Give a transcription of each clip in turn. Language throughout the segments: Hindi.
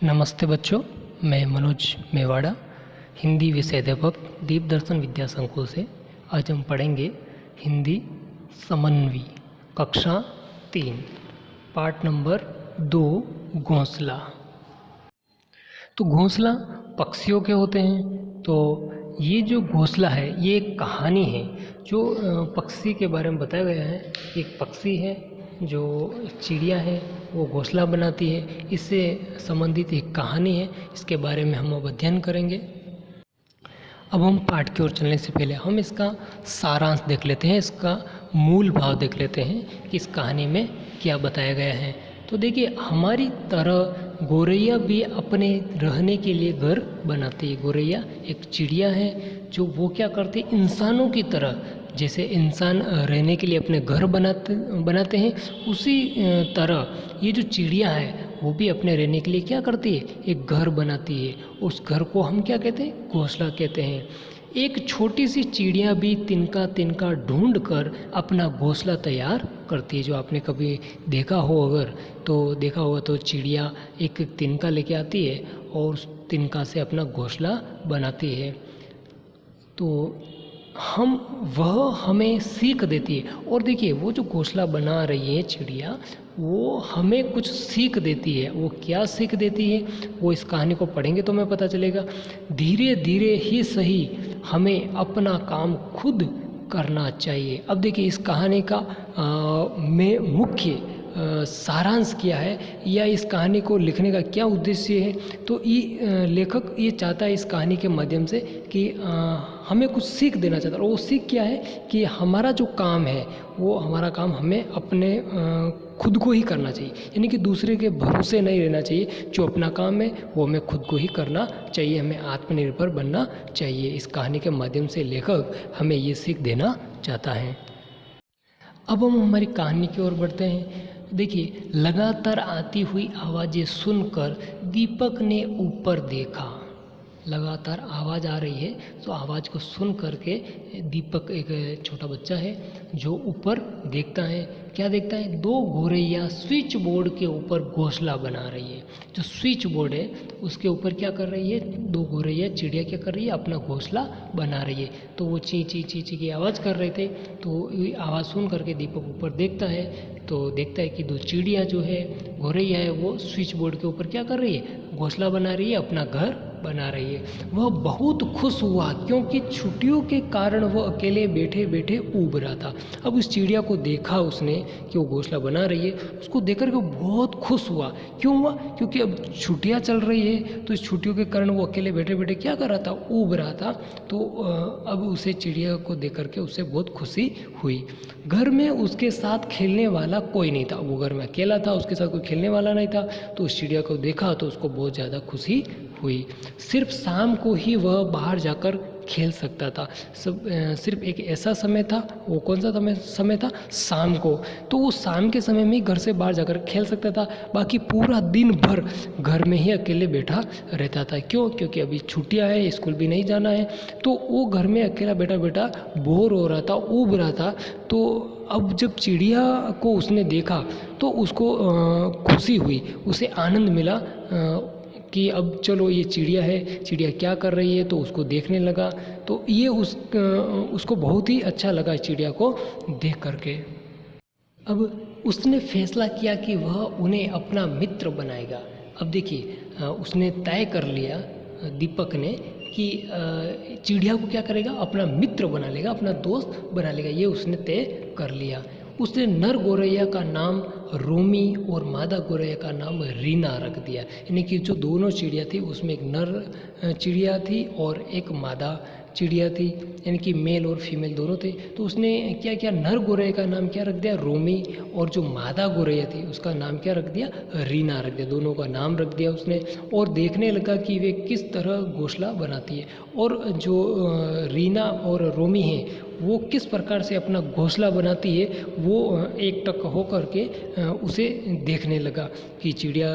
नमस्ते बच्चों, मैं मनोज मेवाड़ा, हिंदी विषय अध्यापक दीप दर्शन विद्या संकुल से। आज हम पढ़ेंगे हिंदी समन्वय कक्षा 3 पाठ नंबर 2 घोंसला। तो घोंसला पक्षियों के होते हैं। तो ये जो घोंसला है ये एक कहानी है जो पक्षी के बारे में बताया गया है। एक पक्षी है जो एक चिड़िया है, वो घोंसला बनाती है। इससे संबंधित एक कहानी है, इसके बारे में हम अब अध्ययन करेंगे। अब हम पाठ की ओर चलने से पहले हम इसका सारांश देख लेते हैं, इसका मूल भाव देख लेते हैं कि इस कहानी में क्या बताया गया है। तो देखिए, हमारी तरह गौरैया भी अपने रहने के लिए घर बनाती है। गौरैया एक चिड़िया है जो वो क्या करती है, इंसानों की तरह जैसे इंसान रहने के लिए अपने घर बनाते हैं, उसी तरह ये जो चिड़िया है वो भी अपने रहने के लिए क्या करती है, एक घर बनाती है। उस घर को हम क्या कहते हैं, घोंसला कहते हैं। एक छोटी सी चिड़िया भी तिनका तिनका ढूंढ कर अपना घोंसला तैयार करती है। जो आपने कभी देखा हो, अगर तो देखा होगा, तो चिड़िया एक तिनका लेके आती है और उस तिनका से अपना घोंसला बनाती है। तो वह हमें सीख देती है। और देखिए, वो जो घोंसला बना रही है चिड़िया, वो हमें कुछ सीख देती है। वो क्या सीख देती है, वो इस कहानी को पढ़ेंगे तो हमें पता चलेगा। धीरे धीरे ही सही हमें अपना काम खुद करना चाहिए। अब देखिए, इस कहानी का में मुख्य सारांश क्या है या इस कहानी को लिखने का क्या उद्देश्य है। तो ये लेखक ये चाहता है इस कहानी के माध्यम से कि हमें कुछ सीख देना चाहता है। और वो सीख क्या है कि हमारा जो काम है वो हमारा काम हमें अपने खुद को ही करना चाहिए, यानी कि दूसरे के भरोसे नहीं रहना चाहिए। जो अपना काम है वो हमें खुद को ही करना चाहिए, हमें आत्मनिर्भर बनना चाहिए। इस कहानी के माध्यम से लेखक हमें ये सीख देना चाहता है। अब हम हमारी कहानी की ओर बढ़ते हैं। देखिए, लगातार आती हुई आवाज़ें सुनकर दीपक ने ऊपर देखा। लगातार आवाज़ आ रही है, तो आवाज़ को सुन करके दीपक, एक छोटा बच्चा है जो ऊपर देखता है। क्या देखता है, दो गौरैया स्विच बोर्ड के ऊपर घोंसला बना रही है। जो स्विच बोर्ड है उसके ऊपर क्या कर रही है, दो गौरैया चिड़िया क्या कर रही है, अपना घोंसला बना रही है। तो वो ची ची ची ची की आवाज़ कर रहे थे। तो आवाज़ सुन करके दीपक ऊपर देखता है, तो देखता है कि दो चिड़िया जो है, गौरैया है, वो स्विच बोर्ड के ऊपर क्या कर रही है, घोंसला बना रही है, अपना घर बना रही है। वह बहुत खुश हुआ क्योंकि छुट्टियों के कारण वह अकेले बैठे बैठे ऊब रहा था। अब उस चिड़िया को देखा उसने कि वो घोंसला बना रही है, उसको देखकर के बहुत खुश हुआ। क्यों हुआ, क्योंकि अब छुट्टियां चल रही है, तो इस छुट्टियों के कारण वो अकेले बैठे बैठे क्या कर रहा था, ऊब रहा था। तो अब उसे चिड़िया को देख करके उसे बहुत खुशी हुई। घर में उसके साथ खेलने वाला कोई नहीं था। वो घर में अकेला था, उसके साथ कोई खेलने वाला नहीं था। तो उस चिड़िया को देखा तो उसको बहुत ज़्यादा खुशी हुई। सिर्फ शाम को ही वह बाहर जाकर खेल सकता था। सिर्फ एक ऐसा समय था, वो कौन सा समय था, शाम को। तो वो शाम के समय में घर से बाहर जाकर खेल सकता था। बाकी पूरा दिन भर घर में ही अकेले बैठा रहता था। क्यों, क्योंकि अभी छुट्टियां है, स्कूल भी नहीं जाना है। तो वो घर में अकेला बैठा बैठा बोर हो रहा था, ऊब रहा था। तो अब जब चिड़िया को उसने देखा तो उसको खुशी हुई, उसे आनंद मिला कि अब चलो ये चिड़िया है, चिड़िया क्या कर रही है, तो उसको देखने लगा। तो ये उसको बहुत ही अच्छा लगा चिड़िया को देख करके। अब उसने फैसला किया कि वह उन्हें अपना मित्र बनाएगा। अब देखिए, उसने तय कर लिया दीपक ने कि चिड़िया को क्या करेगा, अपना मित्र बना लेगा, अपना दोस्त बना लेगा। ये उसने तय कर लिया। उसने नर गौरैया का नाम रोमी और मादा गौरैया का नाम रीना रख दिया। यानी कि जो दोनों चिड़िया थी उसमें एक नर चिड़िया थी और एक मादा चिड़िया थी, यानी कि मेल और फीमेल दोनों थे। तो उसने क्या किया, नर गौरैया का नाम क्या रख दिया, रोमी, और जो मादा गौरैया थी उसका नाम क्या रख दिया, रीना रख दिया। दोनों का नाम रख दिया उसने। और देखने लगा कि वे किस तरह घोंसला बनाती है। और जो रीना और रोमी हैं वो किस प्रकार से अपना घोंसला बनाती है वो एकटक होकर के उसे देखने लगा कि चिड़िया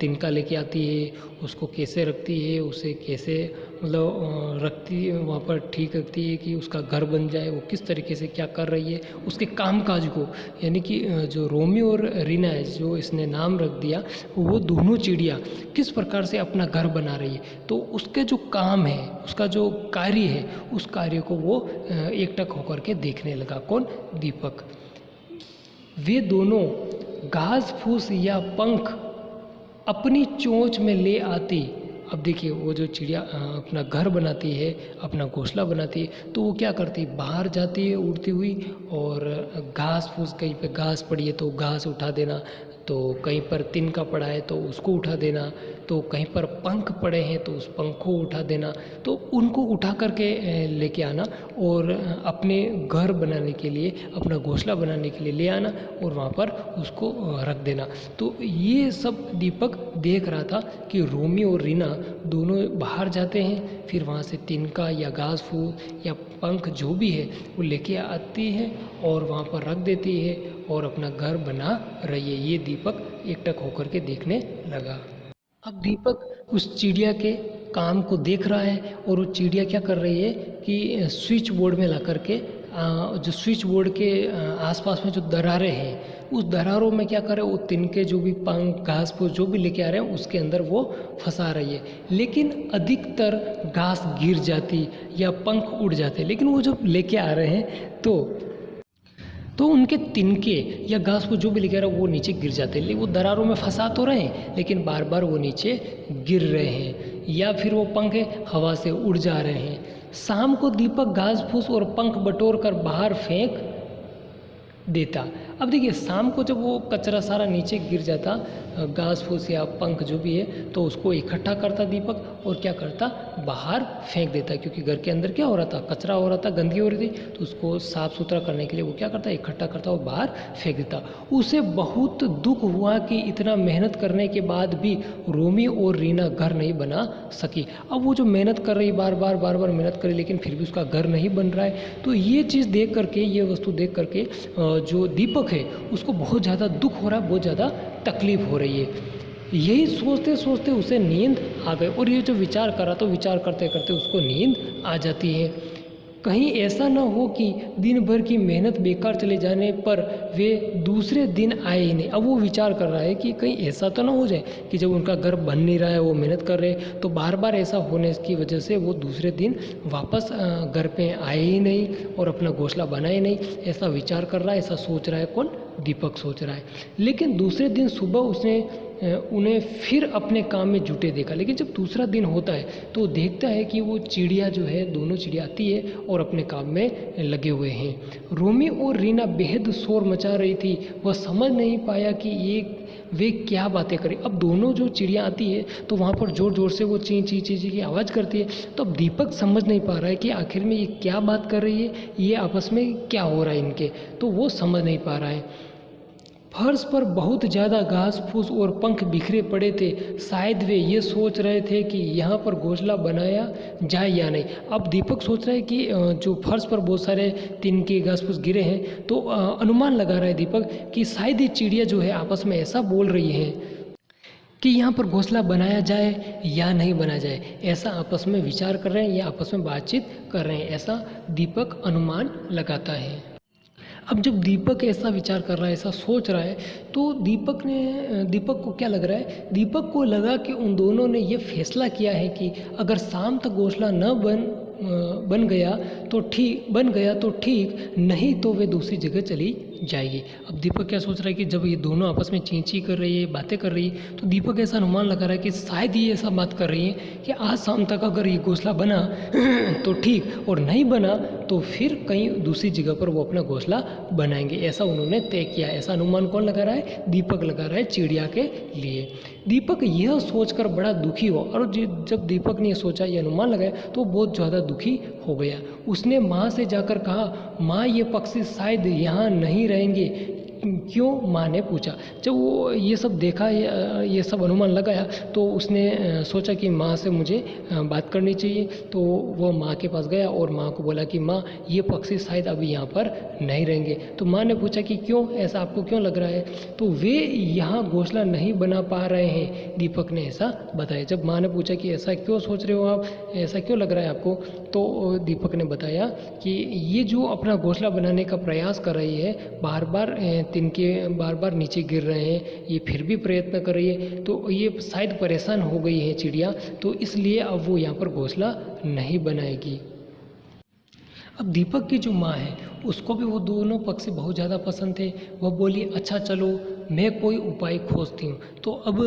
तिनका लेके आती है, उसको कैसे रखती है, उसे कैसे मतलब रखती है, वहाँ पर ठीक रखती है कि उसका घर बन जाए, वो किस तरीके से क्या कर रही है, उसके कामकाज को। यानी कि जो रोमियो और रीना है, जो इसने नाम रख दिया, वो दोनों चिड़िया किस प्रकार से अपना घर बना रही है, तो उसके जो काम है, उसका जो कार्य है, उस कार्य को वो एकटक होकर के देखने लगा। कौन? दीपक। वे दोनों घास फूस या पंख अपनी चोंच में ले आती। अब देखिए, वो जो चिड़िया अपना घर बनाती है, अपना घोंसला बनाती है, तो वो क्या करती है, बाहर जाती है उड़ती हुई, और घास फूस, कहीं पे घास पड़ी है तो घास उठा देना, तो कहीं पर तिनका पड़ा है तो उसको उठा देना, तो कहीं पर पंख पड़े हैं तो उस पंख को उठा देना, तो उनको उठा करके लेके आना और अपने घर बनाने के लिए, अपना घोंसला बनाने के लिए ले आना और वहाँ पर उसको रख देना। तो ये सब दीपक देख रहा था कि रोमियो और रीना दोनों बाहर जाते हैं, फिर वहाँ से तिनका या घास फूस या पंख जो भी है वो लेके आती है और वहाँ पर रख देती है और अपना घर बना रही है। ये दीपक एकटक होकर के देखने लगा। अब दीपक उस चिड़िया के काम को देख रहा है और वो चिड़िया क्या कर रही है कि स्विच बोर्ड में ला करके जो स्विच बोर्ड के आसपास में जो दरारें हैं, उस दरारों में क्या करे, वो तिनके जो भी पंख घास फूस जो भी लेके आ रहे हैं उसके अंदर वो फंसा रही है। लेकिन अधिकतर घास गिर जाती या पंख उड़ जाते, लेकिन वो जब लेके आ रहे हैं तो उनके तिनके या घास फूस जो भी लेके आ रहे हैं वो नीचे गिर जाते हैं। वो दरारों में फंसा तो रहे हैं लेकिन बार बार वो नीचे गिर रहे हैं, या फिर वो पंख हवा से उड़ जा रहे हैं। शाम को दीपक घास फूस और पंख बटोर कर बाहर फेंक देता। अब देखिए, शाम को जब वो कचरा सारा नीचे गिर जाता, घास फूस या पंख जो भी है, तो उसको इकट्ठा करता दीपक और क्या करता, बाहर फेंक देता। क्योंकि घर के अंदर क्या हो रहा था, कचरा हो रहा था, गंदगी हो रही थी, तो उसको साफ सुथरा करने के लिए वो क्या करता, इकट्ठा करता और बाहर फेंक देता। उसे बहुत दुख हुआ कि इतना मेहनत करने के बाद भी रोमी और रीना घर नहीं बना सकी। अब वो जो मेहनत कर रही, बार बार मेहनत करी, लेकिन फिर भी उसका घर नहीं बन रहा है। तो ये चीज़ देख करके, ये वस्तु देख करके जो दीपक है उसको बहुत ज़्यादा दुख हो रहा है, बहुत ज़्यादा तकलीफ हो रही है। यही सोचते सोचते उसे नींद आ गई और ये जो विचार करा, तो विचार करते करते उसको नींद आ जाती है। कहीं ऐसा ना हो कि दिन भर की मेहनत बेकार चले जाने पर वे दूसरे दिन आए ही नहीं। अब वो विचार कर रहा है कि कहीं ऐसा तो ना हो जाए कि जब उनका घर बन नहीं रहा है, वो मेहनत कर रहे हैं, तो बार बार ऐसा होने की वजह से वो दूसरे दिन वापस घर पे आए ही नहीं और अपना घोंसला बनाए नहीं। ऐसा विचार कर रहा है, ऐसा सोच रहा है। कौन? दीपक सोच रहा है। लेकिन दूसरे दिन सुबह उसने उन्हें फिर अपने काम में जुटे देखा। लेकिन जब दूसरा दिन होता है तो देखता है कि वो चिड़िया जो है, दोनों चिड़िया आती है और अपने काम में लगे हुए हैं। रोमी और रीना बेहद शोर मचा रही थी। वह समझ नहीं पाया कि वे क्या बातें करें। अब दोनों जो चिड़िया आती है तो वहाँ पर ज़ोर ज़ोर से वो ची ची ची ची की आवाज़ करती है। तो अब दीपक समझ नहीं पा रहा है कि आखिर में ये क्या बात कर रही है, ये आपस में क्या हो रहा है इनके, तो वो समझ नहीं पा रहा है। फर्श पर बहुत ज़्यादा घास फूस और पंख बिखरे पड़े थे। शायद वे ये सोच रहे थे कि यहाँ पर घोंसला बनाया जाए या नहीं। अब दीपक सोच रहा है कि जो फर्श पर बहुत सारे तिनके घास फूस गिरे हैं, तो अनुमान लगा रहा है दीपक कि शायद ये चिड़िया जो है आपस में ऐसा बोल रही है कि यहाँ पर घोंसला बनाया जाए या नहीं बनाया जाए। ऐसा आपस में विचार कर रहे हैं या आपस में बातचीत कर रहे हैं, ऐसा दीपक अनुमान लगाता है। अब जब दीपक ऐसा विचार कर रहा है, ऐसा सोच रहा है, तो दीपक को क्या लग रहा है, दीपक को लगा कि उन दोनों ने ये फैसला किया है कि अगर शाम तक घोंसला न बन गया तो ठीक, नहीं तो वे दूसरी जगह चली जाएगी। अब दीपक क्या सोच रहा है कि जब ये दोनों आपस में चींची कर रही है, बातें कर रही है, तो दीपक ऐसा अनुमान लगा रहा है कि शायद ये ऐसा बात कर रही है कि आज शाम तक अगर ये घोंसला बना तो ठीक, और नहीं बना तो फिर कहीं दूसरी जगह पर वो अपना घोंसला बनाएंगे। ऐसा उन्होंने तय किया। ऐसा अनुमान कौन लगा रहा है? दीपक लगा रहा है चिड़िया के लिए। दीपक यह सोचकर बड़ा दुखी हुआ, और जब दीपक ने सोचा, ये अनुमान लगाया, तो बहुत ज़्यादा दुखी हो गया। उसने माँ से जाकर कहा, माँ, ये पक्षी शायद यहाँ नहीं रहेंगे क्यों, माँ ने पूछा। जब वो ये सब देखा, ये सब अनुमान लगाया, तो उसने सोचा कि माँ से मुझे बात करनी चाहिए। तो वो माँ के पास गया और माँ को बोला कि माँ, ये पक्षी शायद अभी यहाँ पर नहीं रहेंगे। तो माँ ने पूछा कि क्यों, ऐसा आपको क्यों लग रहा है? तो वे यहाँ घोंसला नहीं बना पा रहे हैं, दीपक ने ऐसा बताया। जब माँ ने पूछा कि ऐसा क्यों सोच रहे हो आप, ऐसा क्यों लग रहा है आपको, तो दीपक ने बताया कि ये जो अपना घोंसला बनाने का प्रयास कर रही है, बार बार तिनके बार बार नीचे गिर रहे हैं, ये फिर भी प्रयत्न कर रही है, तो ये शायद परेशान हो गई है चिड़िया, तो इसलिए अब वो यहाँ पर घोंसला नहीं बनाएगी। अब दीपक की जो माँ है, उसको भी वो दोनों पक्षी बहुत ज़्यादा पसंद थे। वह बोली, अच्छा चलो, मैं कोई उपाय खोजती हूँ। तो अब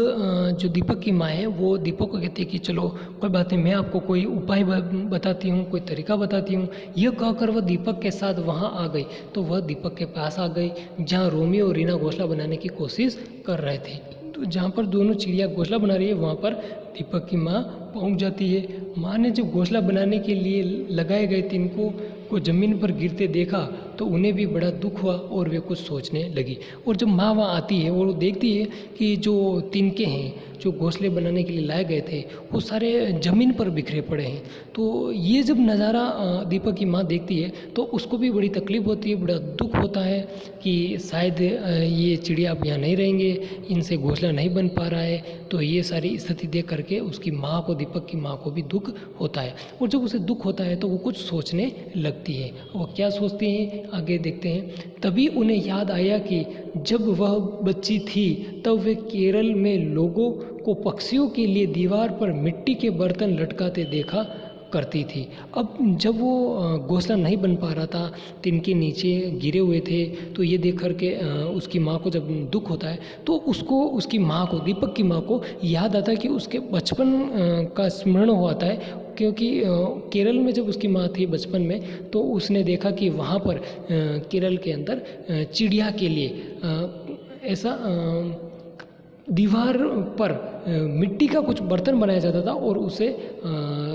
जो दीपक की माँ है, वो दीपक को कहती है कि चलो कोई बात नहीं, मैं आपको कोई उपाय बताती हूँ, कोई तरीका बताती हूँ। यह कहकर वह दीपक के साथ वहाँ आ गई। तो वह दीपक के पास आ गई, जहाँ रोमियो और रीना घोंसला बनाने की कोशिश कर रहे थे। तो जहाँ पर दोनों चिड़िया घोंसला बना रही है, वहाँ पर दीपक की माँ पहुँच जाती है। माँ ने जब घोंसला बनाने के लिए लगाए गए तिनकों को ज़मीन पर गिरते देखा, तो उन्हें भी बड़ा दुख हुआ और वे कुछ सोचने लगी। और जब माँ वहाँ आती है और वो देखती है कि जो तिनके हैं, जो घोंसले बनाने के लिए लाए गए थे, वो सारे ज़मीन पर बिखरे पड़े हैं। तो ये जब नज़ारा दीपक की माँ देखती है, तो उसको भी बड़ी तकलीफ़ होती है, बड़ा दुख होता है कि शायद ये चिड़िया अब यहाँ नहीं रहेंगे, इनसे घोंसला नहीं बन पा रहा है। तो ये सारी स्थिति देख करके उसकी माँ को, दीपक की माँ को भी दुख होता है। और जब उसे दुख होता है, तो वो कुछ सोचने लगती है। वो क्या सोचती हैं, आगे देखते हैं। तभी उन्हें याद आया कि जब वह बच्ची थी, तब वे केरल में लोगों को पक्षियों के लिए दीवार पर मिट्टी के बर्तन लटकाते देखा करती थी। अब जब वो घोंसला नहीं बन पा रहा था, तिनके नीचे गिरे हुए थे, तो ये देख कर के उसकी माँ को जब दुख होता है, तो उसको, उसकी माँ को, दीपक की माँ को याद आता है कि उसके बचपन का स्मरण हो आता है। क्योंकि केरल में जब उसकी माँ थी बचपन में, तो उसने देखा कि वहाँ पर केरल के अंदर चिड़िया के लिए ऐसा दीवार पर मिट्टी का कुछ बर्तन बनाया जाता था और उसे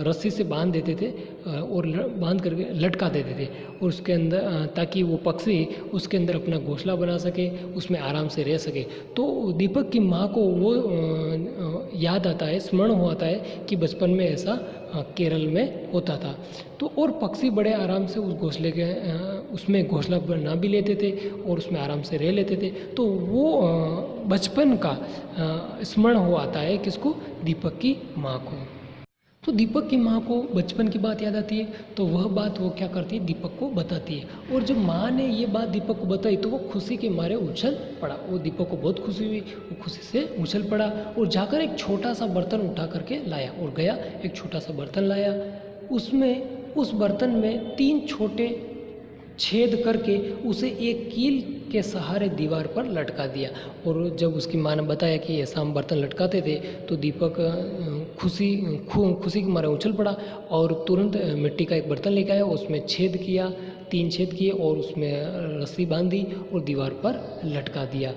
रस्सी से बांध देते थे और बांध करके लटका देते थे, और उसके अंदर ताकि वो पक्षी उसके अंदर अपना घोंसला बना सके, उसमें आराम से रह सके। तो दीपक की माँ को वो याद आता है, स्मरण हो आता है कि बचपन में ऐसा केरल में होता था। तो और पक्षी बड़े आराम से उस घोंसले के उसमें घोंसला बना भी लेते थे और उसमें आराम से रह लेते थे। तो वो बचपन का स्मरण हो आता है किसको, दीपक की माँ को। तो दीपक की माँ को बचपन की बात याद आती है, तो वह बात वो क्या करती है, दीपक को बताती है। और जब माँ ने ये बात दीपक को बताई, तो वो खुशी के मारे उछल पड़ा। वो दीपक को बहुत खुशी हुई, वो खुशी से उछल पड़ा और जाकर एक छोटा सा बर्तन उठा करके लाया और गया, एक छोटा सा बर्तन लाया। उसमें, उस बर्तन में 3 छोटे छेद करके उसे एक कील के सहारे दीवार पर लटका दिया। और जब उसकी माँ ने बताया कि ऐसा हम बर्तन लटकाते थे, तो दीपक खुशी के मारे उछल पड़ा और तुरंत मिट्टी का एक बर्तन लेके आया, उसमें छेद किया, 3 छेद किए और उसमें रस्सी बांधी और दीवार पर लटका दिया।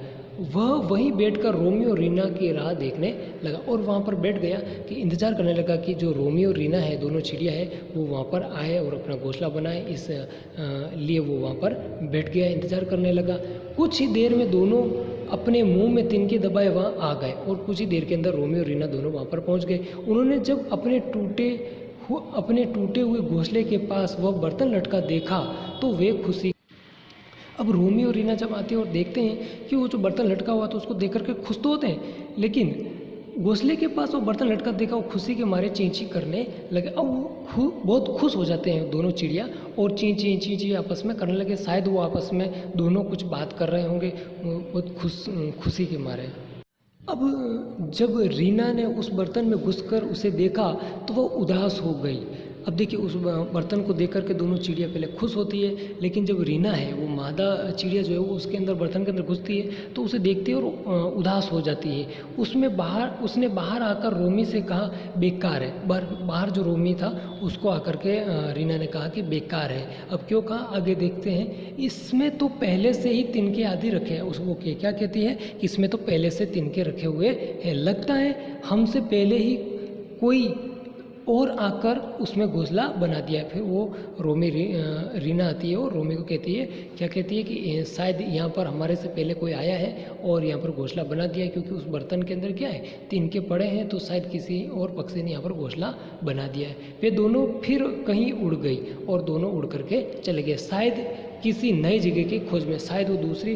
वह वहीं बैठकर रोमियो और रीना की राह देखने लगा और वहाँ पर बैठ गया कि इंतज़ार करने लगा कि जो रोमियो और रीना है, दोनों चिड़िया है, वो वहाँ पर आए और अपना घोंसला बनाए। इस लिए वो वहाँ पर बैठ गया, इंतज़ार करने लगा। कुछ ही देर में दोनों अपने मुंह में तिनके दबाए वहाँ आ गए और कुछ ही देर के अंदर रोमियो और रीना दोनों वहाँ पर पहुँच गए। उन्होंने जब अपने टूटे हुए घोंसले के पास वह बर्तन लटका देखा, तो वे खुशी। अब रोमियो और रीना जब आते हैं और देखते हैं कि वो जो बर्तन लटका हुआ, तो उसको देख करके खुश तो होते हैं, लेकिन घोंसले के पास वो बर्तन लटका देखा, वो खुशी के मारे चीं चीं करने लगे। अब वो बहुत खुश हो जाते हैं दोनों चिड़िया और चीं चीं आपस में करने लगे। शायद वो आपस में दोनों कुछ बात कर रहे होंगे, बहुत खुशी के मारे। अब जब रीना ने उस बर्तन में घुसकर उसे देखा, तो वो उदास हो गई। अब देखिए, उस बर्तन को देख करके दोनों चिड़िया पहले खुश होती है, लेकिन जब रीना है, वो मादा चिड़िया जो है, वो उसके अंदर, बर्तन के अंदर घुसती है, तो उसे देखती है और उदास हो जाती है। उसने बाहर आकर रोमी से कहा बेकार है। बाहर जो रोमी था, उसको आकर के रीना ने कहा कि बेकार है। अब क्यों कहा, आगे देखते हैं। इसमें तो पहले से ही तिनके आदि रखे हैं। उसको क्या कहती है कि इसमें तो पहले से तिनके रखे हुए हैं, लगता है हमसे पहले ही कोई और आकर उसमें घोंसला बना दिया। फिर वो रीना आती है और रोमी को कहती है, क्या कहती है कि शायद यहाँ पर हमारे से पहले कोई आया है और यहाँ पर घोंसला बना दिया है, क्योंकि उस बर्तन के अंदर क्या है, तिनके पड़े हैं, तो शायद किसी और पक्षी ने यहाँ पर घोंसला बना दिया है। वे दोनों फिर कहीं उड़ गई और दोनों उड़ करके चले गए, शायद किसी नई जगह की खोज में, शायद वो दूसरी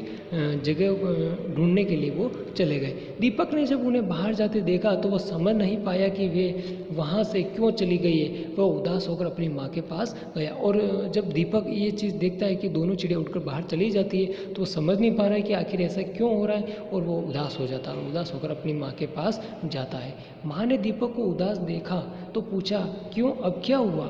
जगह ढूंढने के लिए वो चले गए। दीपक ने जब उन्हें बाहर जाते देखा तो वह समझ नहीं पाया कि वे वहाँ से क्यों चली गई है। वह उदास होकर अपनी माँ के पास गया, और जब दीपक ये चीज़ देखता है कि दोनों चिड़िया उड़कर बाहर चली जाती है तो वो समझ नहीं पा रहा है कि आखिर ऐसा क्यों हो रहा है, और वो उदास हो जाता है। उदास होकर अपनी माँ के पास जाता है। माँ ने दीपक को उदास देखा तो पूछा, क्यों, अब क्या हुआ?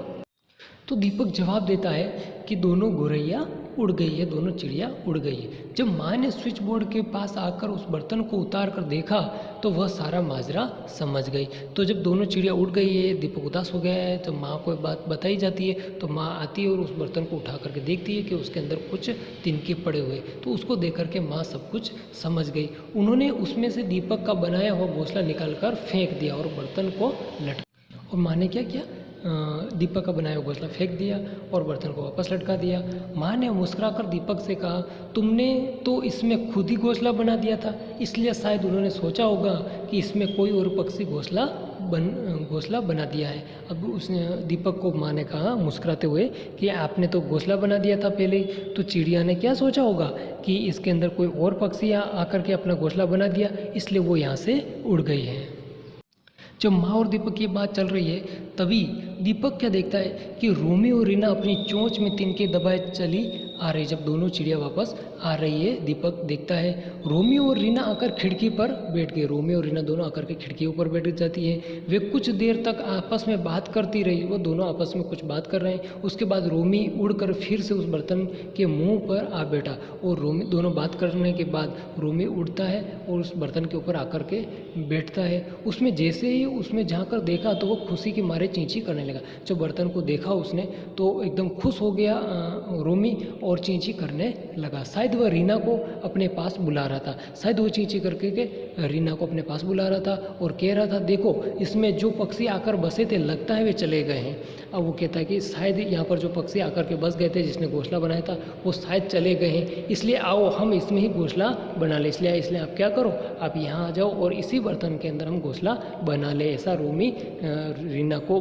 तो दीपक जवाब देता है कि दोनों गौरैया उड़ गई है, दोनों चिड़िया उड़ गई है। जब माँ ने स्विच बोर्ड के पास आकर उस बर्तन को उतार कर देखा तो वह सारा माजरा समझ गई। तो जब दोनों चिड़िया उड़ गई है, दीपक उदास हो गया है, तो माँ को बात बताई जाती है। तो माँ आती है और उस बर्तन को उठा करके देखती है कि उसके अंदर कुछ तिनके पड़े हुए, तो उसको देख करके माँ सब कुछ समझ गई। उन्होंने उसमें से दीपक का बनाया हुआ घोंसला निकाल कर फेंक दिया और बर्तन को लटका, और माँ ने क्या किया, दीपक का बनाया हुआ घोंसला फेंक दिया और बर्तन को वापस लटका दिया। माँ ने मुस्कुराकर दीपक से कहा, तुमने तो इसमें खुद ही घोंसला बना दिया था, इसलिए शायद उन्होंने सोचा होगा कि इसमें कोई और पक्षी घोंसला बना दिया है। अब उसने, दीपक को माँ ने कहा मुस्कुराते हुए कि आपने तो घोंसला बना दिया था पहले ही, तो चिड़िया ने क्या सोचा होगा कि इसके अंदर कोई और पक्षी आकर के अपना घोंसला बना दिया, इसलिए वो यहाँ से उड़ गई है। जब माँ और दीपक की बात चल रही है तभी दीपक क्या देखता है कि रोमी और रीना अपनी चोंच में तिनके दबाए चली आ रही। जब दोनों चिड़िया वापस आ रही है, दीपक देखता है रोमी और रीना आकर खिड़की पर बैठ गए। रोमी और रीना दोनों आकर के खिड़की ऊपर बैठ जाती है। वे कुछ देर तक आपस में बात करती रही, वो दोनों आपस में कुछ बात कर रहे हैं। उसके बाद रोमी उड़कर फिर से उस बर्तन के मुंह पर आ बैठा, और रोमी, दोनों बात करने के बाद रोमी उड़ता है और उस बर्तन के ऊपर आकर के बैठता है। उसमें जैसे ही उसमें जाकर देखा तो वो खुशी के मारे चींची करने लगा। जब बर्तन को देखा उसने तो एकदम खुश हो गया रोमी और चींची करने लगा। शायद वह रीना को अपने पास बुला रहा था, शायद वो चींची करके के रीना को अपने पास बुला रहा था और कह रहा था, देखो इसमें जो पक्षी आकर बसे थे लगता है वे चले गए हैं। अब वो कहता है कि शायद यहाँ पर जो पक्षी आकर के बस गए थे, जिसने घोंसला बनाया था, वो शायद चले गए हैं, इसलिए आओ हम इसमें ही घोंसला बना ले। इसलिए आप क्या करो, आप यहाँ आ जाओ और इसी बर्तन के अंदर हम घोंसला बना ले, ऐसा रोमी रीना को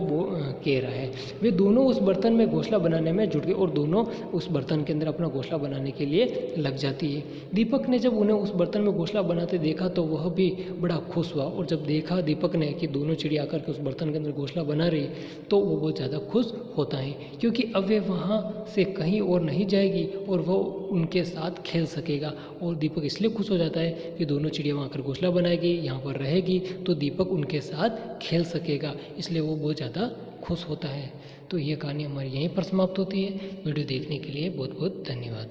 कह रहा है। वे दोनों उस बर्तन में घोंसला बनाने में जुट गए और दोनों उस बर्तन के अंदर अपना घोंसला बनाने के लिए लग जाती है। दीपक ने जब उन्हें उस बर्तन में घोंसला बनाते देखा तो वह भी बड़ा खुश हुआ, और जब देखा दीपक ने कि दोनों चिड़िया आकर के उस बर्तन के अंदर घोंसला बना रही तो वो बहुत ज़्यादा खुश होता है, क्योंकि अब वे वहाँ से कहीं और नहीं जाएगी और वो उनके साथ खेल सकेगा। और दीपक इसलिए खुश हो जाता है कि दोनों चिड़िया वहाँ आकर घोंसला बनाएगी, यहाँ पर रहेगी, तो दीपक उनके साथ खेल सकेगा, इसलिए वो बहुत ज़्यादा खुश होता है। तो ये कहानी हमारी यहीं पर समाप्त होती है। वीडियो देखने के लिए बहुत बहुत धन्यवाद।